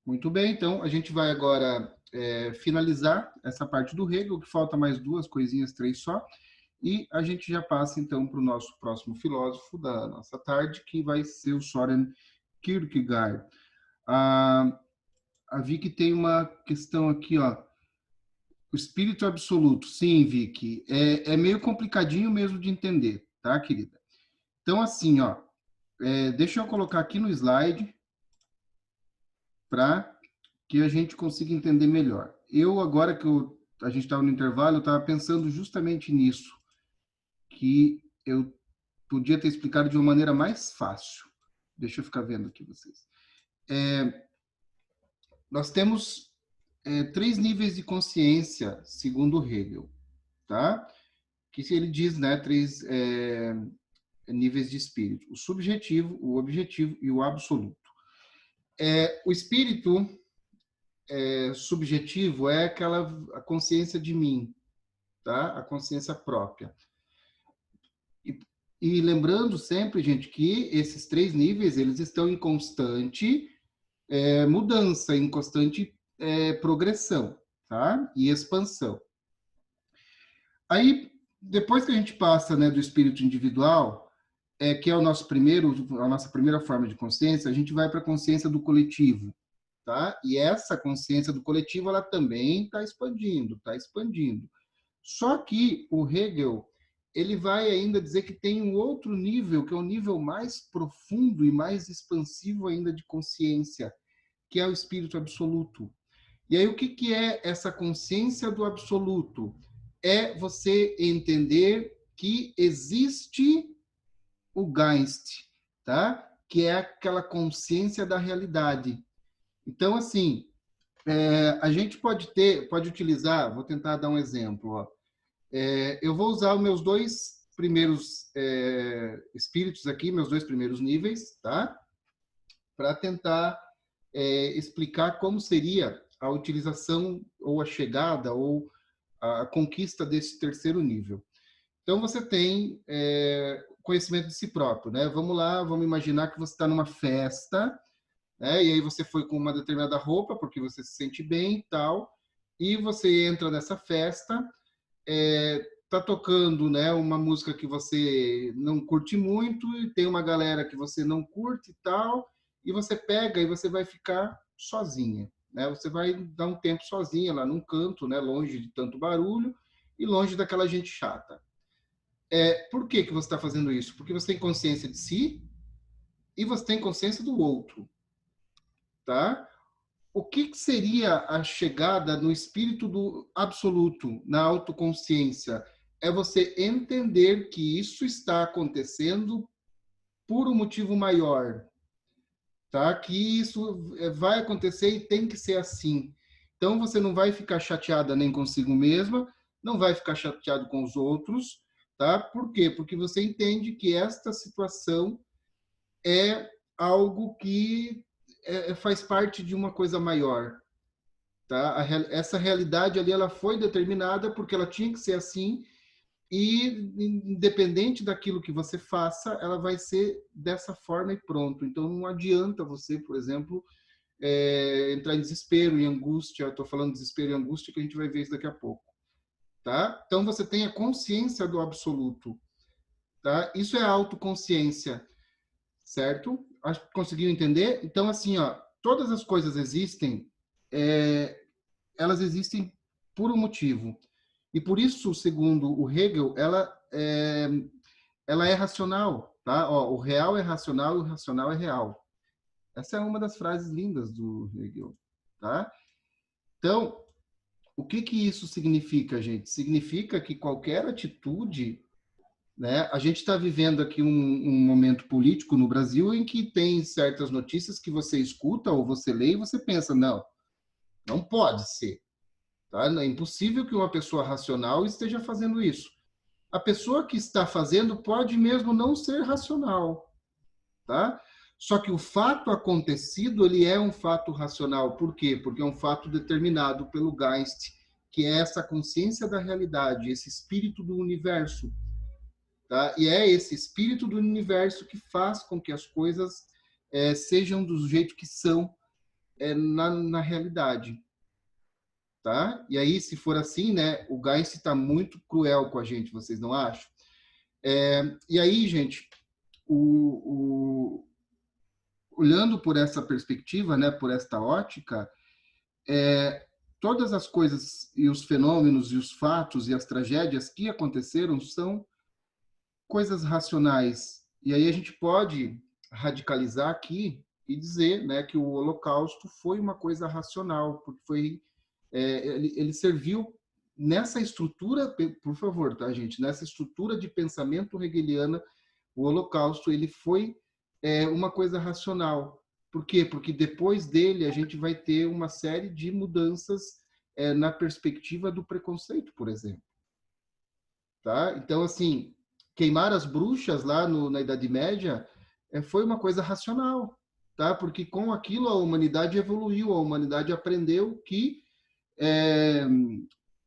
Muito bem, então a gente vai agora finalizar essa parte do Hegel, que falta mais duas coisinhas, três só, e a gente já passa então para o nosso próximo filósofo da nossa tarde, que vai ser o Søren Kierkegaard. A Vicky tem uma questão aqui, ó. O espírito absoluto. Sim, Vicky, é meio complicadinho mesmo de entender, tá, querida? Então, assim, ó, deixa eu colocar aqui no slide para que a gente consiga entender melhor. Eu, agora que a gente estava no intervalo, eu estava pensando justamente nisso, que eu podia ter explicado de uma maneira mais fácil. Deixa eu ficar vendo aqui vocês. Nós temos três níveis de consciência, segundo Hegel, tá? Que ele diz, né, três níveis de espírito: o subjetivo, o objetivo e o absoluto. O espírito subjetivo é a consciência de mim, tá? A consciência própria. E lembrando sempre, gente, que esses três níveis eles estão em constante mudança, em constante progressão, tá? E expansão. Aí, depois que a gente passa, né, do espírito individual, que é a nossa primeira forma de consciência, a gente vai para a consciência do coletivo, tá? E essa consciência do coletivo, ela também está expandindo, está expandindo. Só que o Hegel, ele vai ainda dizer que tem um outro nível, que é um nível mais profundo e mais expansivo ainda de consciência, que é o espírito absoluto. E aí, o que é essa consciência do absoluto? É você entender que existe o Geist, tá? Que é aquela consciência da realidade. Então, assim, a gente pode utilizar, vou tentar dar um exemplo, ó. Eu vou usar os meus dois primeiros espíritos aqui, meus dois primeiros níveis, tá? Para tentar explicar como seria a utilização ou a chegada ou a conquista desse terceiro nível. Então, você tem conhecimento de si próprio, né? Vamos lá, vamos imaginar que você está numa festa, né? E aí você foi com uma determinada roupa, porque você se sente bem e tal, e você entra nessa festa, tá tocando, né, uma música que você não curte muito, e tem uma galera que você não curte e tal, e você pega e você vai ficar sozinha, né? Você vai dar um tempo sozinha lá num canto, né, longe de tanto barulho e longe daquela gente chata. Por que você está fazendo isso? Porque você tem consciência de si e você tem consciência do outro, tá? O que seria a chegada no espírito do absoluto, na autoconsciência? É você entender que isso está acontecendo por um motivo maior, tá? Que isso vai acontecer e tem que ser assim. Então você não vai ficar chateada nem consigo mesma, não vai ficar chateado com os outros, tá? Por quê? Porque você entende que esta situação é algo que faz parte de uma coisa maior, tá? Essa realidade ali ela foi determinada porque ela tinha que ser assim, e independente daquilo que você faça, ela vai ser dessa forma e pronto. Então não adianta você, por exemplo, entrar em desespero e angústia. Estou falando de desespero e angústia, que a gente vai ver isso daqui a pouco, tá? Então você tem a consciência do absoluto, tá? Isso é autoconsciência, certo? Acho que conseguiu entender? Então, assim, ó, todas as coisas existem, elas existem por um motivo. E por isso, segundo o Hegel, ela é racional, tá? Ó, o real é racional e o racional é real. Essa é uma das frases lindas do Hegel, tá? Então, o que isso significa, gente? Significa que qualquer atitude, né? A gente está vivendo aqui um momento político no Brasil em que tem certas notícias que você escuta ou você lê e você pensa, não, não pode ser. Tá? É impossível que uma pessoa racional esteja fazendo isso. A pessoa que está fazendo pode mesmo não ser racional, tá? Só que o fato acontecido, ele é um fato racional. Por quê? Porque é um fato determinado pelo Geist, que é essa consciência da realidade, esse espírito do universo, tá? E é esse espírito do universo que faz com que as coisas sejam do jeito que são, na realidade, tá? E aí, se for assim, né, o Geist está muito cruel com a gente, vocês não acham? E aí, gente, olhando por essa perspectiva, né, por esta ótica, todas as coisas e os fenômenos e os fatos e as tragédias que aconteceram são coisas racionais. E aí a gente pode radicalizar aqui e dizer, né, que o Holocausto foi uma coisa racional, porque ele serviu nessa estrutura, por favor, tá, gente? Nessa estrutura de pensamento hegeliana, o Holocausto ele foi uma coisa racional. Por quê? Porque depois dele a gente vai ter uma série de mudanças na perspectiva do preconceito, por exemplo. Tá? Então, assim, queimar as bruxas lá na Idade Média foi uma coisa racional, tá? Porque com aquilo a humanidade evoluiu, a humanidade aprendeu que é,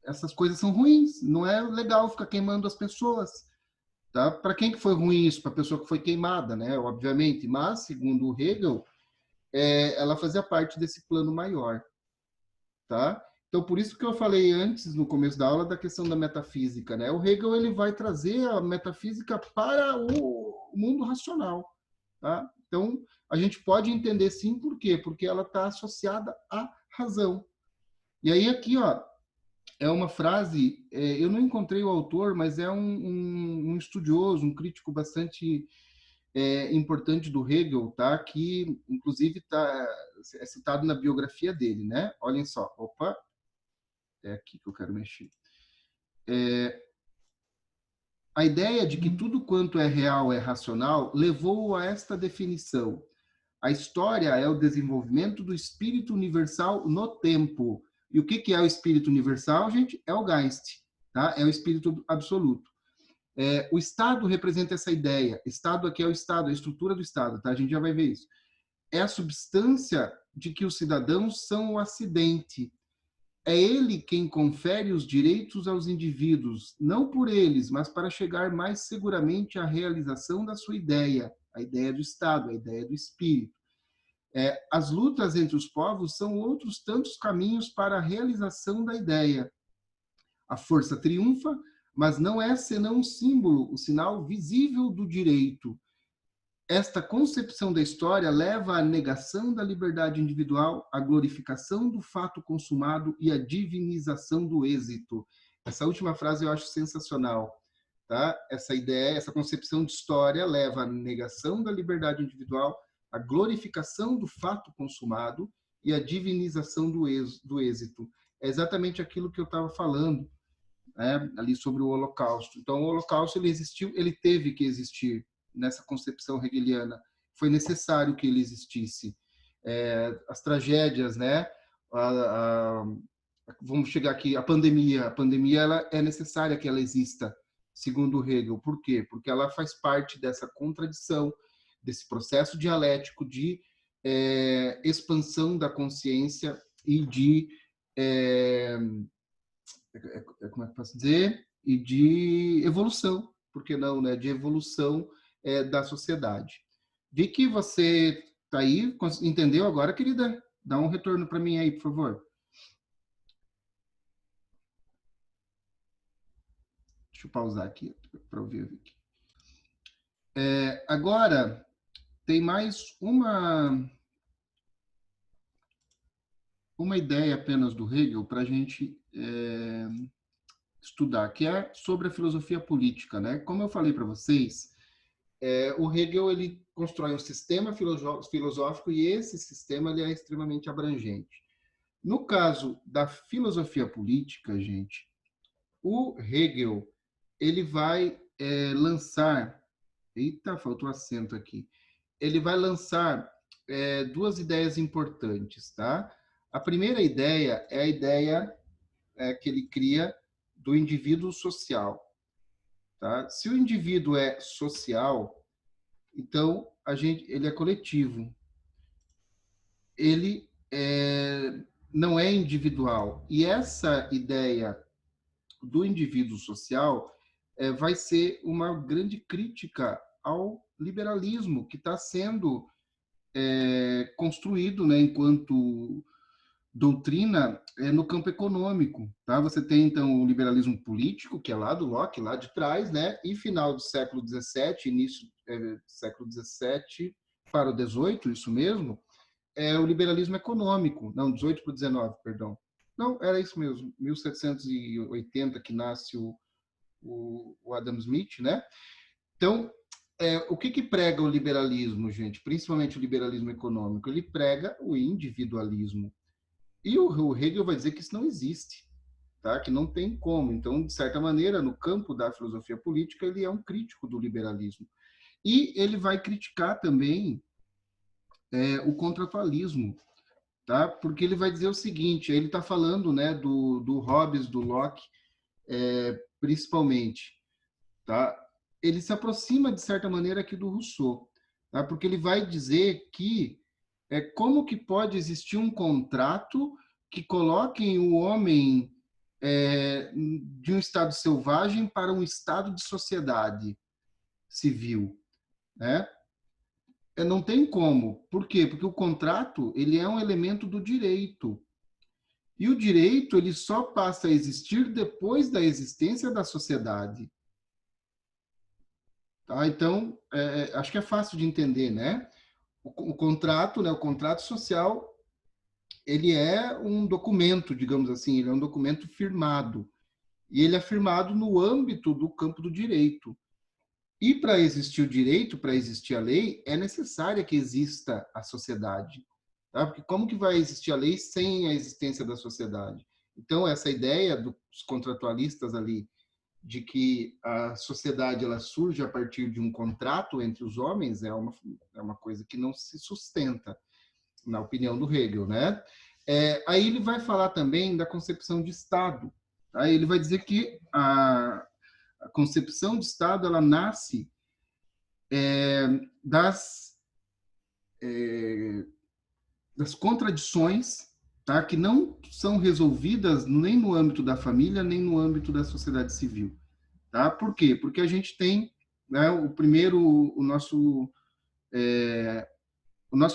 essas coisas são ruins, não é legal ficar queimando as pessoas. Tá? Para quem que foi ruim isso? Para a pessoa que foi queimada, né? Obviamente, mas, segundo o Hegel, ela fazia parte desse plano maior. Tá? Então, por isso que eu falei antes, no começo da aula, da questão da metafísica. Né? O Hegel ele vai trazer a metafísica para o mundo racional. Tá? Então, a gente pode entender sim por quê? Porque ela está associada à razão. E aí aqui, ó, é uma frase, eu não encontrei o autor, mas é um estudioso, um crítico bastante importante do Hegel, tá? Que inclusive é citado na biografia dele, né? Olhem só, opa, é aqui que eu quero mexer. A ideia de que tudo quanto é real é racional levou-o a esta definição. A história é o desenvolvimento do espírito universal no tempo. E o que é o espírito universal, gente? É o Geist, tá? É o espírito absoluto. O Estado representa essa ideia. Estado aqui é o Estado, a estrutura do Estado, tá? A gente já vai ver isso. É a substância de que os cidadãos são o acidente. É ele quem confere os direitos aos indivíduos, não por eles, mas para chegar mais seguramente à realização da sua ideia, a ideia do Estado, a ideia do espírito. As lutas entre os povos são outros tantos caminhos para a realização da ideia. A força triunfa, mas não é senão um símbolo, o sinal visível do direito. Esta concepção da história leva à negação da liberdade individual, à glorificação do fato consumado e à divinização do êxito. Essa última frase eu acho sensacional. Tá? Essa ideia, essa concepção de história leva à negação da liberdade individual, à glorificação do fato consumado e à divinização do êxito. É exatamente aquilo que eu estava falando, né, ali sobre o Holocausto. Então, o Holocausto ele existiu, ele teve que existir nessa concepção hegeliana. Foi necessário que ele existisse. As tragédias, né? Vamos chegar aqui, a pandemia ela é necessária que ela exista, segundo Hegel. Por quê? Porque ela faz parte dessa contradição, desse processo dialético de expansão da consciência e de como é que eu posso dizer? E de evolução, por que não, né? De evolução da sociedade. Vi que você está aí, entendeu agora, querida? Dá um retorno para mim aí, por favor. Deixa eu pausar aqui para ouvir o Vicky. Agora, tem mais uma ideia apenas do Hegel para a gente estudar, que é sobre a filosofia política, né? Como eu falei para vocês, o Hegel ele constrói um sistema filosófico e esse sistema ele é extremamente abrangente. No caso da filosofia política, gente, o Hegel ele vai lançar, eita, faltou acento aqui, ele vai lançar duas ideias importantes, tá? A primeira ideia é a ideia que ele cria do indivíduo social, tá? Se o indivíduo é social, então ele é coletivo. Ele não é individual. E essa ideia do indivíduo social vai ser uma grande crítica ao liberalismo que está sendo construído, né, enquanto doutrina no campo econômico, tá? Você tem então o liberalismo político, que é lá do Locke, lá de trás, né? E final do século XVII, início do século XVII para o XVIII, isso mesmo, é o liberalismo econômico, não, 18 para o 19, perdão. Não, era isso mesmo, 1780 que nasce o Adam Smith, né? Então, o que prega o liberalismo, gente? Principalmente o liberalismo econômico. Ele prega o individualismo. E o Hegel vai dizer que isso não existe, tá? Que não tem como. Então, de certa maneira, no campo da filosofia política, ele é um crítico do liberalismo. E ele vai criticar também o contratualismo, tá? Porque ele vai dizer o seguinte, ele está falando, né, do Hobbes, do Locke, principalmente, tá? Ele se aproxima, de certa maneira, aqui do Rousseau, tá? Porque ele vai dizer que como que pode existir um contrato que coloque o homem de um estado selvagem para um estado de sociedade civil, né? Não tem como. Por quê? Porque o contrato ele é um elemento do direito. E o direito ele só passa a existir depois da existência da sociedade. Tá? Então, acho que é fácil de entender, né? O contrato, né? O contrato social, ele é um documento, digamos assim, ele é um documento firmado. E ele é firmado no âmbito do campo do direito. E para existir o direito, para existir a lei, é necessária que exista a sociedade. Tá? Porque como que vai existir a lei sem a existência da sociedade? Então, essa ideia dos contratualistas ali, de que a sociedade ela surge a partir de um contrato entre os homens, é uma coisa que não se sustenta, na opinião do Hegel, né? Aí ele vai falar também da concepção de Estado. Tá? Ele vai dizer que a concepção de Estado ela nasce das, das contradições, tá? Que não são resolvidas nem no âmbito da família, nem no âmbito da sociedade civil. Tá? Por quê? Porque a gente tem, né, o nosso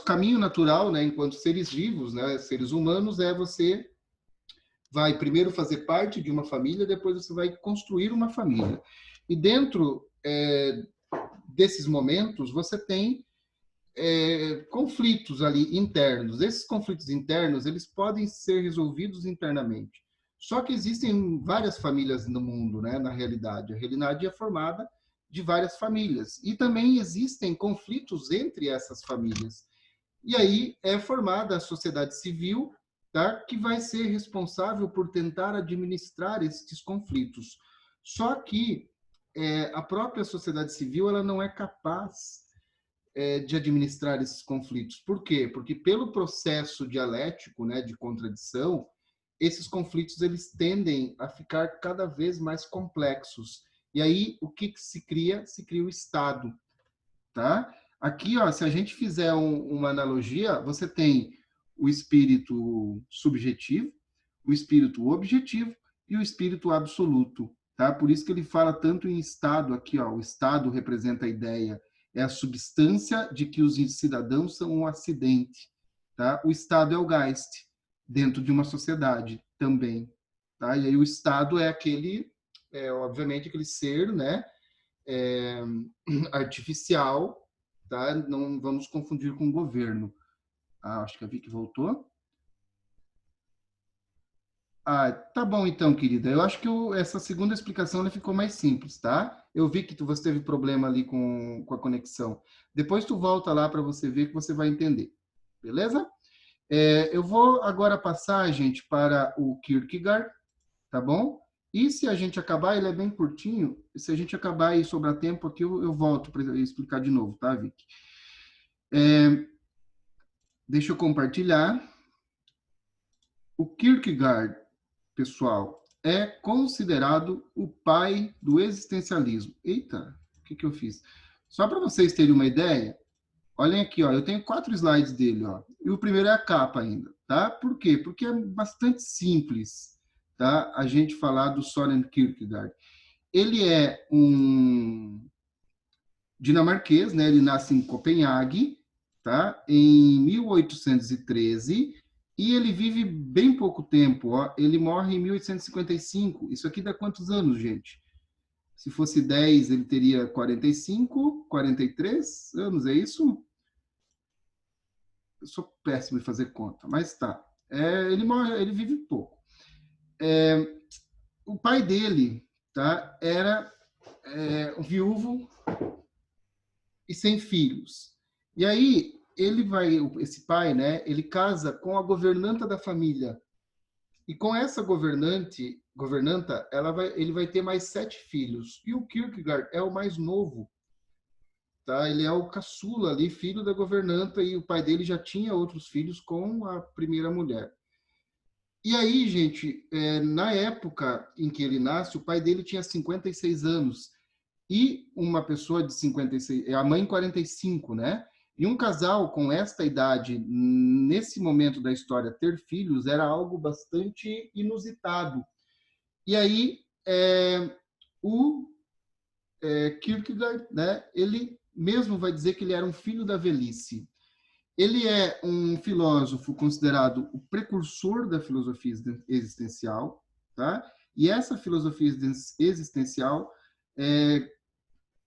caminho natural, né, enquanto seres vivos, né, seres humanos, você vai primeiro fazer parte de uma família, depois você vai construir uma família. E dentro desses momentos, você tem conflitos ali internos. Esses conflitos internos, eles podem ser resolvidos internamente. Só que existem várias famílias no mundo, né, na realidade. A realidade é formada de várias famílias. E também existem conflitos entre essas famílias. E aí é formada a sociedade civil, tá, que vai ser responsável por tentar administrar esses conflitos. Só que a própria sociedade civil ela não é capaz de administrar esses conflitos. Por quê? Porque pelo processo dialético, né, de contradição, esses conflitos eles tendem a ficar cada vez mais complexos. E aí o que se cria? Se cria o Estado, tá? Aqui, ó, se a gente fizer uma analogia, você tem o espírito subjetivo, o espírito objetivo e o espírito absoluto, tá? Por isso que ele fala tanto em Estado aqui, ó, o Estado representa a ideia, é a substância de que os cidadãos são um acidente, tá? O Estado é o Geist dentro de uma sociedade também, tá? E aí o Estado é obviamente aquele ser, né? É, artificial, tá? Não vamos confundir com o governo. Acho que a Vicky voltou. Tá bom então, querida. Eu acho que essa segunda explicação ficou mais simples, tá? Eu vi que você teve problema ali com a conexão. Depois tu volta lá para você ver que você vai entender. Beleza? Eu vou agora passar, gente, para o Kierkegaard, tá bom? E se a gente acabar, ele é bem curtinho, se a gente acabar e sobrar tempo aqui, eu volto para explicar de novo, tá, Vicky? Deixa eu compartilhar. O Kierkegaard, pessoal, é considerado o pai do existencialismo. Eita, o que eu fiz? Só para vocês terem uma ideia, olhem aqui, ó, eu tenho 4 slides dele, ó, e o primeiro é a capa ainda, tá? Por quê? Porque é bastante simples, tá? A gente falar do Søren Kierkegaard. Ele é um dinamarquês, né? Ele nasce em Copenhague, tá? Em 1813, e ele vive bem pouco tempo, ó. Ele morre em 1855. Isso aqui dá quantos anos, gente? Se fosse 10, ele teria 45, 43 anos, é isso? Eu sou péssimo em fazer conta, mas tá. Ele morre, ele vive pouco. O pai dele, tá, era um viúvo e sem filhos. E aí ele vai, esse pai, né, ele casa com a governanta da família. E com essa governanta, ele vai ter mais 7 filhos. E o Kierkegaard é o mais novo, tá? Ele é o caçula ali, filho da governanta, e o pai dele já tinha outros filhos com a primeira mulher. E aí, gente, na época em que ele nasce, o pai dele tinha 56 anos e uma pessoa de 56, a mãe 45, né? E um casal com esta idade, nesse momento da história, ter filhos era algo bastante inusitado. E aí, o Kierkegaard, né, ele mesmo vai dizer que ele era um filho da velhice. Ele é um filósofo considerado o precursor da filosofia existencial, tá? E essa filosofia existencial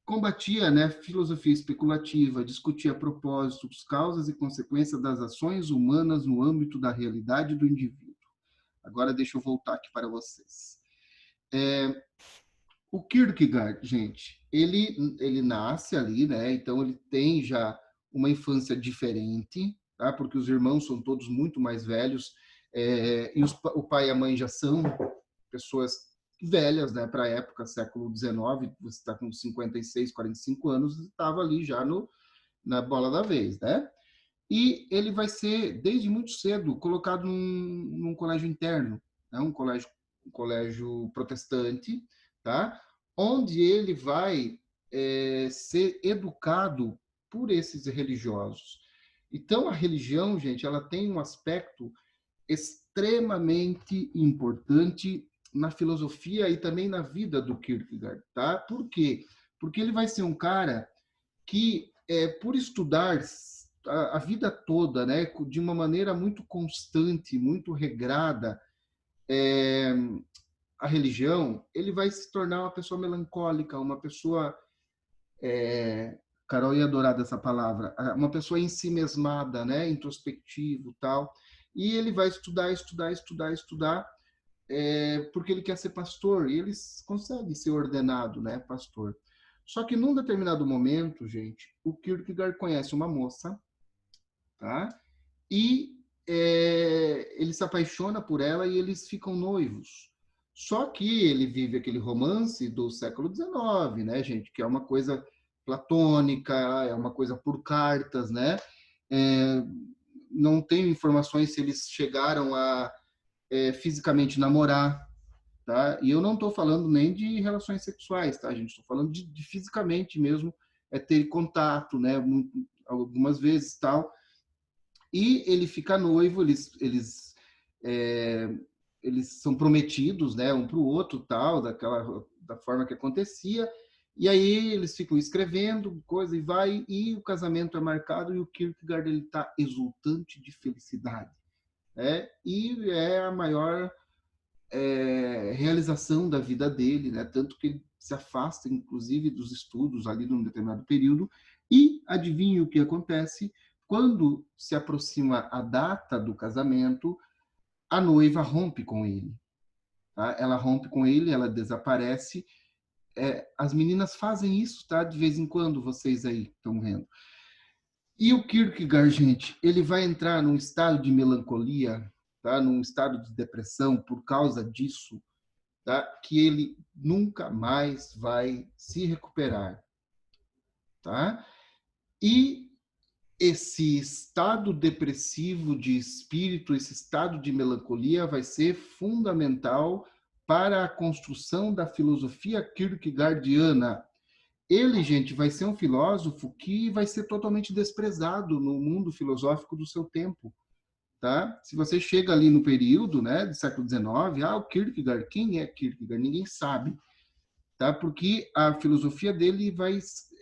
combatia, né, filosofia especulativa, discutia propósitos, causas e consequências das ações humanas no âmbito da realidade do indivíduo. Agora deixa eu voltar aqui para vocês. O Kierkegaard, gente, ele nasce ali, né? Então ele tem já uma infância diferente, tá? Porque os irmãos são todos muito mais velhos, e o pai e a mãe já são pessoas velhas, né? Para a época, século XIX, você está com 56, 45 anos, estava ali já na bola da vez, né? E ele vai ser, desde muito cedo, colocado num colégio interno, né? Um colégio protestante, tá? Onde ele vai ser educado por esses religiosos. Então, a religião, gente, ela tem um aspecto extremamente importante na filosofia e também na vida do Kierkegaard, tá? Por quê? Porque ele vai ser um cara que, por estudar a vida toda, né, de uma maneira muito constante, muito regrada, a religião, ele vai se tornar uma pessoa melancólica, uma pessoa, Carol ia adorar dessa palavra, uma pessoa em si mesmada, né, introspectivo, tal. E ele vai estudar, porque ele quer ser pastor, e ele consegue ser ordenado, né, pastor. Só que num determinado momento, gente, o Kierkegaard conhece uma moça, tá? E ele se apaixona por ela e eles ficam noivos. Só que ele vive aquele romance do século XIX, né, gente? Que é uma coisa platônica, é uma coisa por cartas, né? É, não tenho informações se eles chegaram a fisicamente namorar, tá? E eu não estou falando nem de relações sexuais, tá, gente? Estou falando de fisicamente mesmo, ter contato, né? Algumas vezes, tal. E ele fica noivo, é, eles são prometidos, né, um para o outro, tal, da forma que acontecia. E aí eles ficam escrevendo coisa e vai, e o casamento é marcado e o Kierkegaard ele está exultante de felicidade, né? E é a maior realização da vida dele, né? Tanto que ele se afasta, inclusive, dos estudos ali num determinado período. E adivinha o que acontece? Quando se aproxima a data do casamento, a noiva rompe com ele. Tá? Ela rompe com ele, ela desaparece. As meninas fazem isso, tá? De vez em quando, vocês aí estão vendo. E o Kierkegaard, gente, ele vai entrar num estado de melancolia, tá? Num estado de depressão por causa disso, tá? Que ele nunca mais vai se recuperar, tá? E esse estado depressivo de espírito, esse estado de melancolia vai ser fundamental para a construção da filosofia kierkegaardiana. Ele, gente, vai ser um filósofo que vai ser totalmente desprezado no mundo filosófico do seu tempo, tá? Se você chega ali no período, né, do século XIX, o Kierkegaard, quem é Kierkegaard? Ninguém sabe, tá? Porque a filosofia dele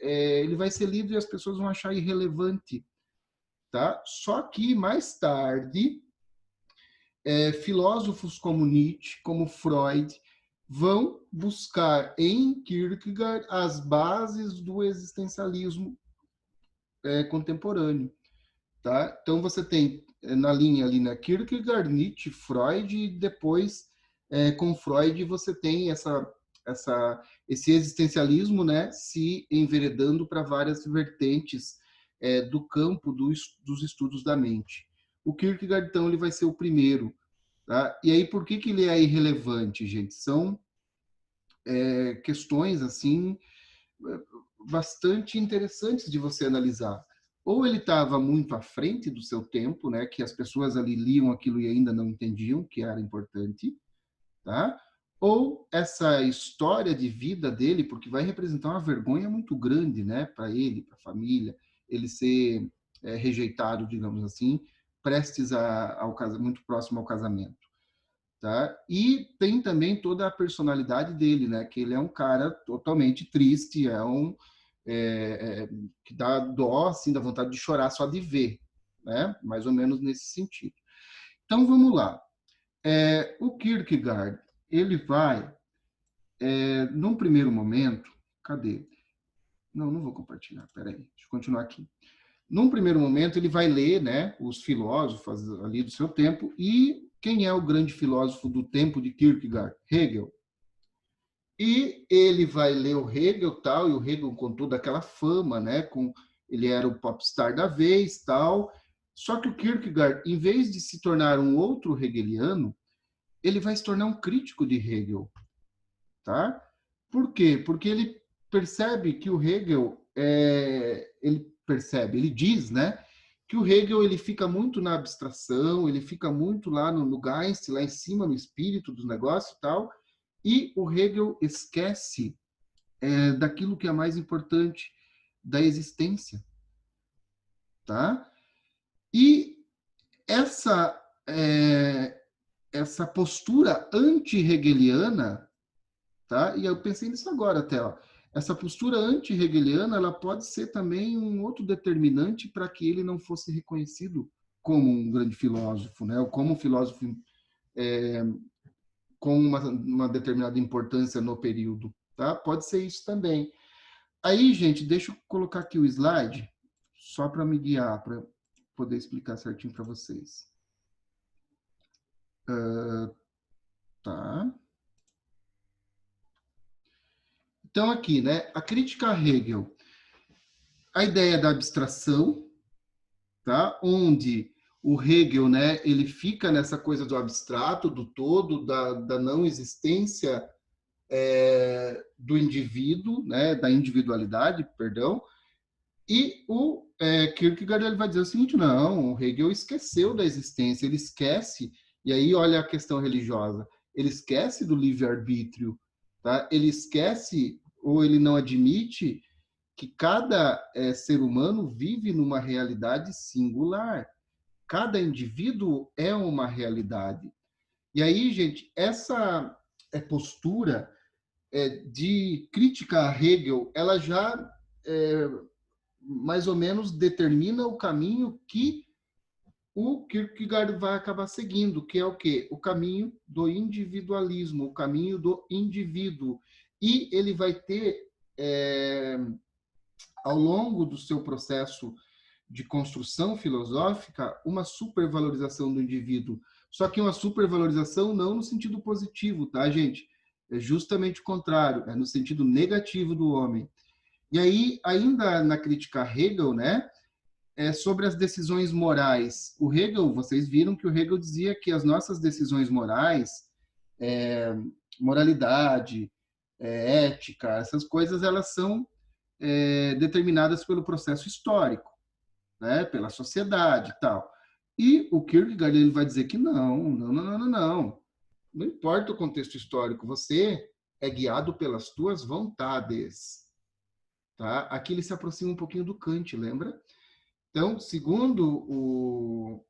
ele vai ser lido e as pessoas vão achar irrelevante, tá? Só que mais tarde, filósofos como Nietzsche, como Freud, vão buscar em Kierkegaard as bases do existencialismo contemporâneo, tá? Então você tem na linha ali na Kierkegaard, Nietzsche, Freud, e depois com Freud você tem esse existencialismo, né, se enveredando para várias vertentes do campo dos estudos da mente. O Kierkegaard, então, ele vai ser o primeiro, tá? E aí, por que ele é irrelevante, gente? São questões, assim, bastante interessantes de você analisar. Ou ele estava muito à frente do seu tempo, né, que as pessoas ali liam aquilo e ainda não entendiam que era importante, tá? Ou essa história de vida dele, porque vai representar uma vergonha muito grande, né, para ele, para a família, ele ser rejeitado, digamos assim, prestes ao casamento, muito próximo ao casamento, tá? E tem também toda a personalidade dele, né, que ele é um cara totalmente triste, que dá dó, assim, dá vontade de chorar só de ver, né? Mais ou menos nesse sentido. Então vamos lá. O Kierkegaard, ele vai num primeiro momento, cadê? Não vou compartilhar, peraí, deixa eu continuar aqui. Num primeiro momento, ele vai ler, né, os filósofos ali do seu tempo, e quem é o grande filósofo do tempo de Kierkegaard? Hegel. E ele vai ler o Hegel, tal, e o Hegel com toda aquela fama, né, ele era o popstar da vez, tal. Só que o Kierkegaard, em vez de se tornar um outro hegeliano, ele vai se tornar um crítico de Hegel, tá? Por quê? Porque ele percebe que o Hegel, ele diz, né, que o Hegel ele fica muito na abstração, ele fica muito lá no Geist, lá em cima, no espírito dos negócios e tal, e o Hegel esquece daquilo que é mais importante, da existência, tá? E essa, essa postura anti-hegeliana, tá? E eu pensei nisso agora até, ó. Essa postura anti-hegeliana, ela pode ser também um outro determinante para que ele não fosse reconhecido como um grande filósofo, né? Ou como um filósofo com uma determinada importância no período, tá? Pode ser isso também. Aí, gente, deixa eu colocar aqui o slide, só para me guiar, para poder explicar certinho para vocês. Tá. Então, aqui, né? A crítica a Hegel, a ideia da abstração, tá? Onde o Hegel, né, ele fica nessa coisa do abstrato, do todo, da não existência do indivíduo, né, da individualidade, perdão, e o Kierkegaard ele vai dizer o seguinte, não, o Hegel esqueceu da existência, ele esquece, e aí olha a questão religiosa, ele esquece do livre-arbítrio, tá? Ele esquece, ou ele não admite, que cada ser humano vive numa realidade singular. Cada indivíduo é uma realidade. E aí, gente, essa postura de crítica a Hegel, ela já mais ou menos determina o caminho que o Kierkegaard vai acabar seguindo, que é o quê? O caminho do individualismo, o caminho do indivíduo. E ele vai ter, ao longo do seu processo de construção filosófica, uma supervalorização do indivíduo. Só que uma supervalorização não no sentido positivo, tá, gente? É justamente o contrário, é no sentido negativo do homem. E aí, ainda na crítica a Hegel, né, sobre as decisões morais. O Hegel, vocês viram que o Hegel dizia que as nossas decisões morais, moralidade, ética, essas coisas, elas são determinadas pelo processo histórico, né, pela sociedade e tal. E o Kierkegaard ele vai dizer que não importa o contexto histórico, você é guiado pelas tuas vontades, tá? Aqui ele se aproxima um pouquinho do Kant, lembra? Então, segundo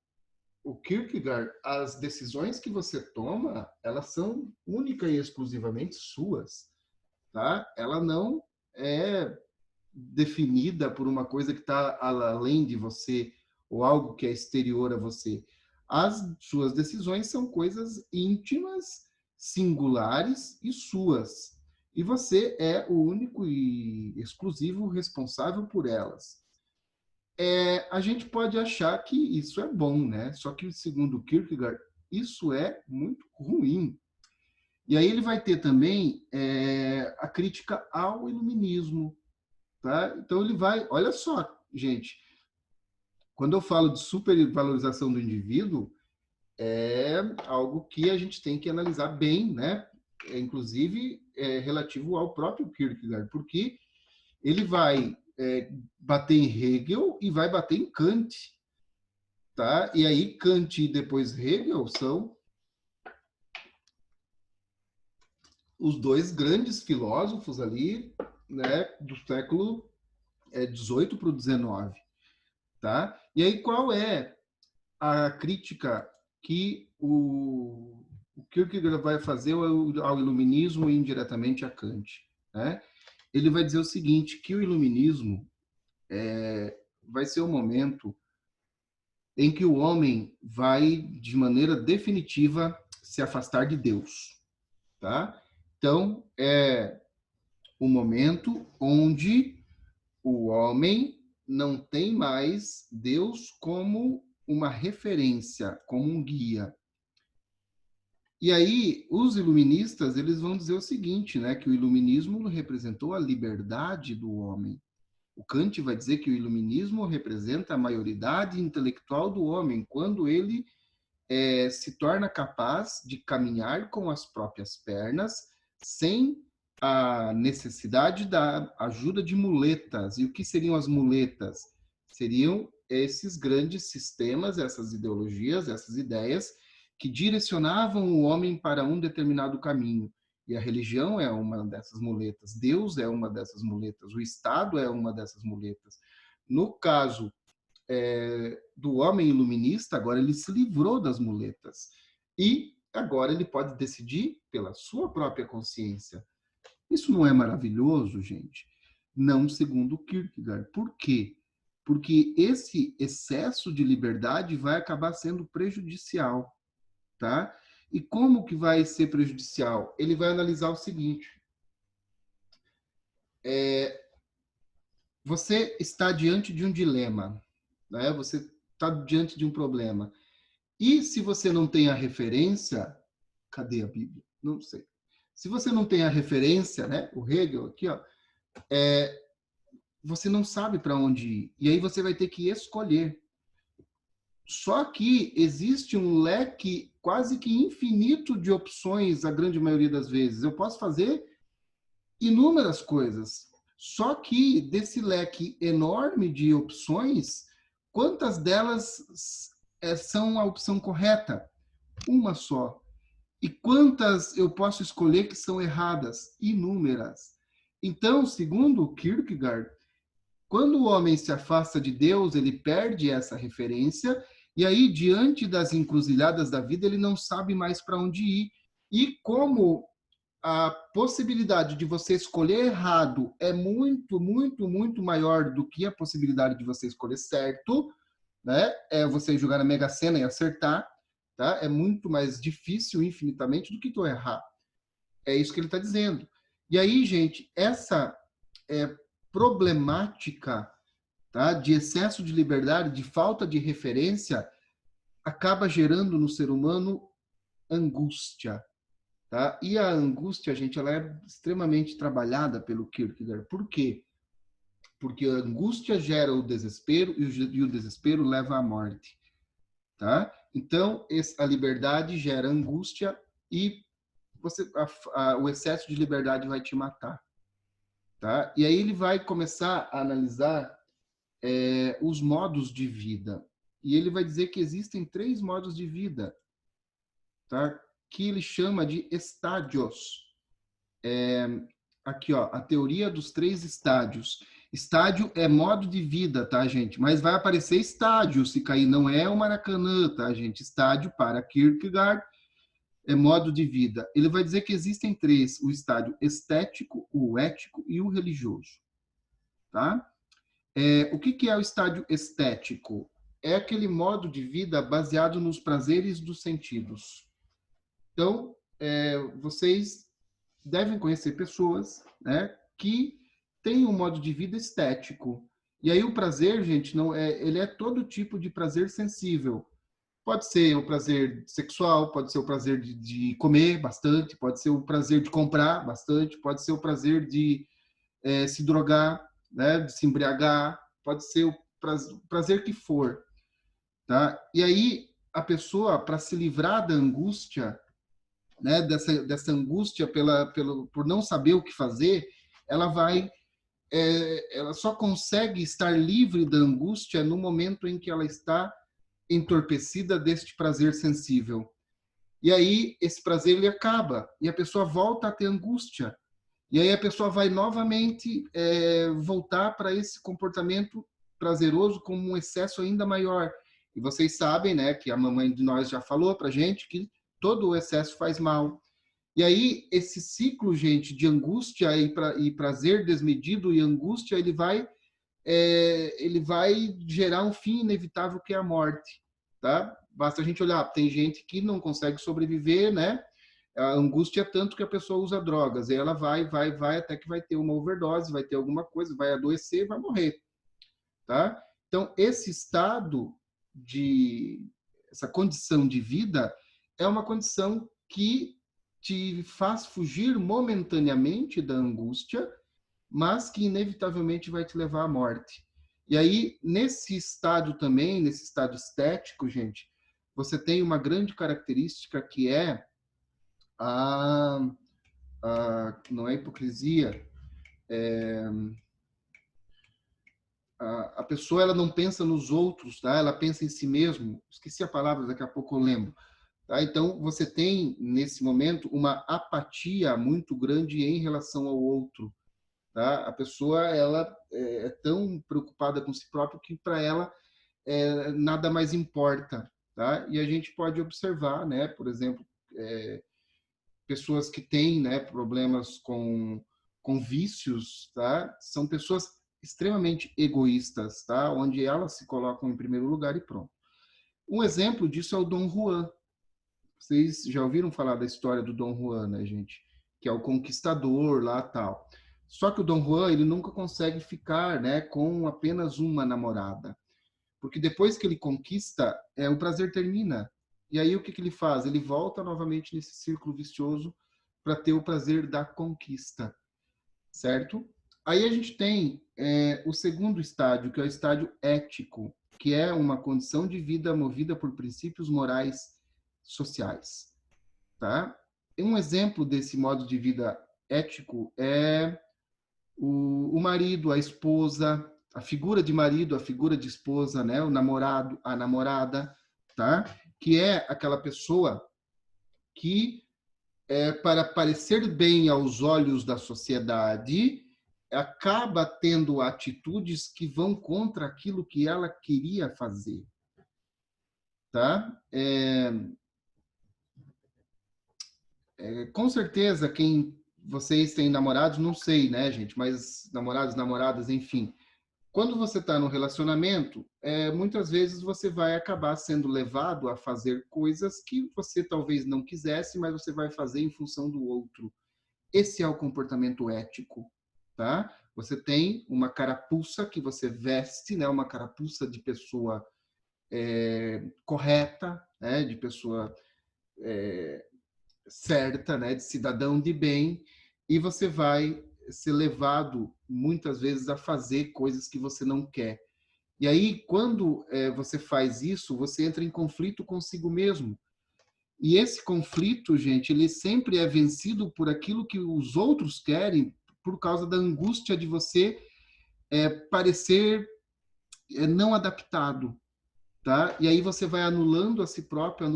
o Kierkegaard, as decisões que você toma, elas são única e exclusivamente suas, tá? Ela não é definida por uma coisa que está além de você, ou algo que é exterior a você. As suas decisões são coisas íntimas, singulares e suas. E você é o único e exclusivo responsável por elas. A gente pode achar que isso é bom, né? Só que, segundo Kierkegaard, isso é muito ruim. E aí ele vai ter também a crítica ao iluminismo, tá? Então ele vai, olha só, gente, quando eu falo de supervalorização do indivíduo, é algo que a gente tem que analisar bem, né? Inclusive relativo ao próprio Kierkegaard, porque ele vai bater em Hegel e vai bater em Kant, tá? E aí Kant e depois Hegel são os dois grandes filósofos ali, né, do século 18 para o 19, tá? E aí qual é a crítica que o Kierkegaard vai fazer ao iluminismo e indiretamente a Kant, né? Ele vai dizer o seguinte, que o iluminismo vai ser o momento em que o homem vai, de maneira definitiva, se afastar de Deus, tá? Então, é o momento onde o homem não tem mais Deus como uma referência, como um guia. E aí, os iluministas, eles vão dizer o seguinte, né, que o iluminismo representou a liberdade do homem. O Kant vai dizer que o iluminismo representa a maioridade intelectual do homem, quando ele se torna capaz de caminhar com as próprias pernas, sem a necessidade da ajuda de muletas. E o que seriam as muletas? Seriam esses grandes sistemas, essas ideologias, essas ideias que direcionavam o homem para um determinado caminho. E a religião é uma dessas muletas, Deus é uma dessas muletas, o Estado é uma dessas muletas. No caso do homem iluminista, agora ele se livrou das muletas. E agora ele pode decidir pela sua própria consciência. Isso não é maravilhoso, gente? Não segundo Kierkegaard. Por quê? Porque esse excesso de liberdade vai acabar sendo prejudicial, tá? E como que vai ser prejudicial? Ele vai analisar o seguinte: você está diante de um dilema, né? Você está diante de um problema. E se você não tem a referência, cadê a Bíblia? Não sei. Se você não tem a referência, né? O Hegel aqui, ó, você não sabe para onde ir. E aí você vai ter que escolher. Só que existe um leque quase que infinito de opções, a grande maioria das vezes. Eu posso fazer inúmeras coisas. Só que desse leque enorme de opções, quantas delas são a opção correta? Uma só. E quantas eu posso escolher que são erradas? Inúmeras. Então, segundo Kierkegaard, quando o homem se afasta de Deus, ele perde essa referência, e aí, diante das encruzilhadas da vida, ele não sabe mais para onde ir. E como a possibilidade de você escolher errado é muito, muito, muito maior do que a possibilidade de você escolher certo, né? É você jogar na Mega Sena e acertar, tá? É muito mais difícil, infinitamente, do que tu errar. É isso que ele está dizendo. E aí, gente, essa problemática, tá, de excesso de liberdade, de falta de referência, acaba gerando no ser humano angústia. Tá? E a angústia, gente, ela é extremamente trabalhada pelo Kierkegaard. Por quê? Porque a angústia gera o desespero e o desespero leva à morte. Tá? Então, a liberdade gera angústia e o excesso de liberdade vai te matar. Tá? E aí ele vai começar a analisar os modos de vida. E ele vai dizer que existem 3 modos de vida, tá? Que ele chama de estádios. Aqui, ó, a teoria dos 3 estádios. Estádio é modo de vida, tá, gente? Mas vai aparecer estádio se cair, não é o Maracanã, tá, gente? Estádio para Kierkegaard é modo de vida. Ele vai dizer que existem 3, o estádio estético, o ético e o religioso, tá? O que é o estádio estético? é aquele modo de vida baseado nos prazeres dos sentidos. Então, vocês devem conhecer pessoas, né, que têm um modo de vida estético. E aí o prazer, gente, não ele é todo tipo de prazer sensível. Pode ser o prazer sexual, pode ser o prazer de comer bastante, pode ser o prazer de comprar bastante, pode ser o prazer de se drogar, né, de se embriagar, pode ser o prazer que for, tá? E aí a pessoa, para se livrar da angústia, né, dessa angústia por não saber o que fazer, ela ela só consegue estar livre da angústia no momento em que ela está entorpecida deste prazer sensível. E aí esse prazer ele acaba e a pessoa volta a ter angústia. E aí a pessoa vai novamente voltar para esse comportamento prazeroso com um excesso ainda maior. E vocês sabem, né, que a mamãe de nós já falou para gente que todo o excesso faz mal. E aí esse ciclo, gente, de angústia e prazer desmedido e angústia, ele vai gerar um fim inevitável que é a morte, tá? Basta a gente olhar, tem gente que não consegue sobreviver, né? A angústia é tanto que a pessoa usa drogas, e ela vai, até que vai ter uma overdose, vai ter alguma coisa, vai adoecer, vai morrer, tá? Então, essa condição de vida é uma condição que te faz fugir momentaneamente da angústia, mas que inevitavelmente vai te levar à morte. E aí, nesse estado também, nesse estado estético, gente, você tem uma grande característica que é a, não é hipocrisia, a pessoa ela não pensa nos outros, tá? Ela pensa em si mesmo. Esqueci a palavra, daqui a pouco eu lembro. Tá? Então, você tem, nesse momento, uma apatia muito grande em relação ao outro. Tá? A pessoa ela é tão preocupada com si própria que para ela nada mais importa. Tá? E a gente pode observar, né, por exemplo, pessoas que têm, né, problemas com vícios, tá? São pessoas extremamente egoístas, tá? Onde elas se colocam em primeiro lugar e pronto. Um exemplo disso é o Dom Juan. Vocês já ouviram falar da história do Dom Juan, né, gente? Que é o conquistador lá tal. Só que o Dom Juan, ele nunca consegue ficar, né, com apenas uma namorada. Porque depois que ele conquista, o prazer termina. E aí o que ele faz? Ele volta novamente nesse círculo vicioso para ter o prazer da conquista, certo? Aí a gente tem o segundo estádio, que é o estádio ético, que é uma condição de vida movida por princípios morais sociais, tá? Um exemplo desse modo de vida ético é o marido, a esposa, a figura de marido, a figura de esposa, né? O namorado, a namorada, tá? Que é aquela pessoa que, para parecer bem aos olhos da sociedade, acaba tendo atitudes que vão contra aquilo que ela queria fazer, tá? Com certeza, quem vocês têm namorados, não sei, né, gente? Mas namorados, namoradas, enfim. Quando você está no relacionamento, muitas vezes você vai acabar sendo levado a fazer coisas que você talvez não quisesse, mas você vai fazer em função do outro. Esse é o comportamento ético, tá? Você tem uma carapuça que você veste, né? Uma carapuça de pessoa correta, né? De pessoa certa, né? De cidadão de bem, e você vai ser levado muitas vezes a fazer coisas que você não quer. E aí, quando você faz isso, você entra em conflito consigo mesmo. E esse conflito, gente, ele sempre é vencido por aquilo que os outros querem, por causa da angústia de você parecer não adaptado, tá? E aí você vai anulando a si próprio,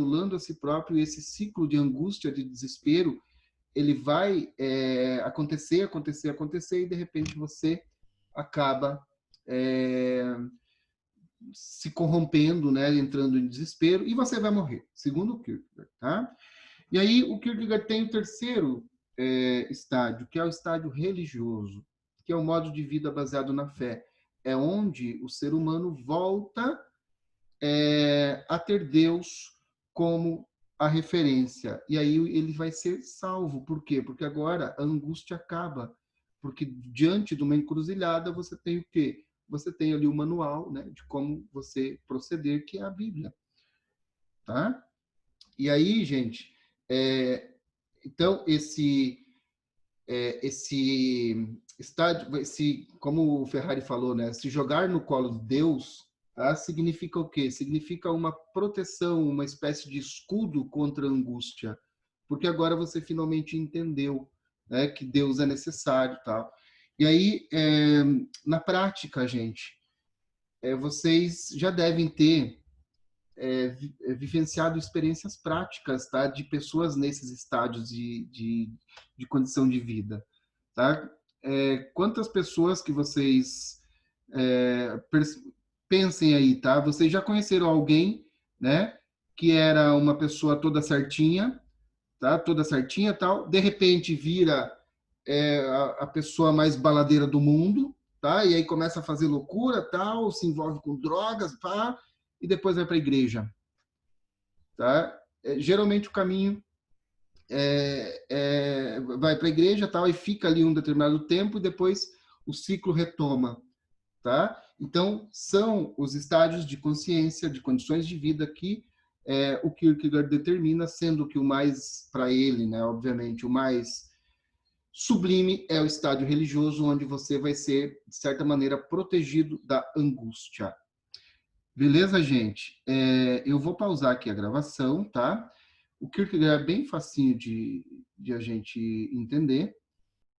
e esse ciclo de angústia, de desespero, ele vai acontecer, e de repente você acaba se corrompendo, né, entrando em desespero, e você vai morrer, segundo o Kierkegaard, tá? E aí o Kierkegaard tem o terceiro estádio, que é o estádio religioso, que é o modo de vida baseado na fé. É onde o ser humano volta a ter Deus como a referência. E aí ele vai ser salvo. Por quê? Porque agora a angústia acaba. Porque diante de uma encruzilhada você tem o quê? Você tem ali o manual, né, de como você proceder, que é a Bíblia. Tá? E aí, gente, então esse estádio, como o Ferrari falou, né, se jogar no colo de Deus, tá, significa o quê? Significa uma proteção, uma espécie de escudo contra a angústia, porque agora você finalmente entendeu, né, que Deus é necessário, tá? E aí, na prática, gente, vocês já devem ter vivenciado experiências práticas, tá, de pessoas nesses estádios de condição de vida, tá? Quantas pessoas que vocês é, pensem aí, tá? Vocês já conheceram alguém, né, que era uma pessoa toda certinha, tá? Toda certinha, tal. De repente vira a pessoa mais baladeira do mundo, tá? E aí começa a fazer loucura, tal, se envolve com drogas, pá, e depois vai para a igreja, tá? Geralmente o caminho vai para a igreja, tal, e fica ali um determinado tempo e depois o ciclo retoma, tá? Então são os estágios de consciência, de condições de vida que o Kierkegaard determina, sendo que o mais para ele, né, obviamente, o mais sublime é o estádio religioso, onde você vai ser de certa maneira protegido da angústia. Beleza, gente? Eu vou pausar aqui a gravação, tá? O Kierkegaard é bem facinho de a gente entender.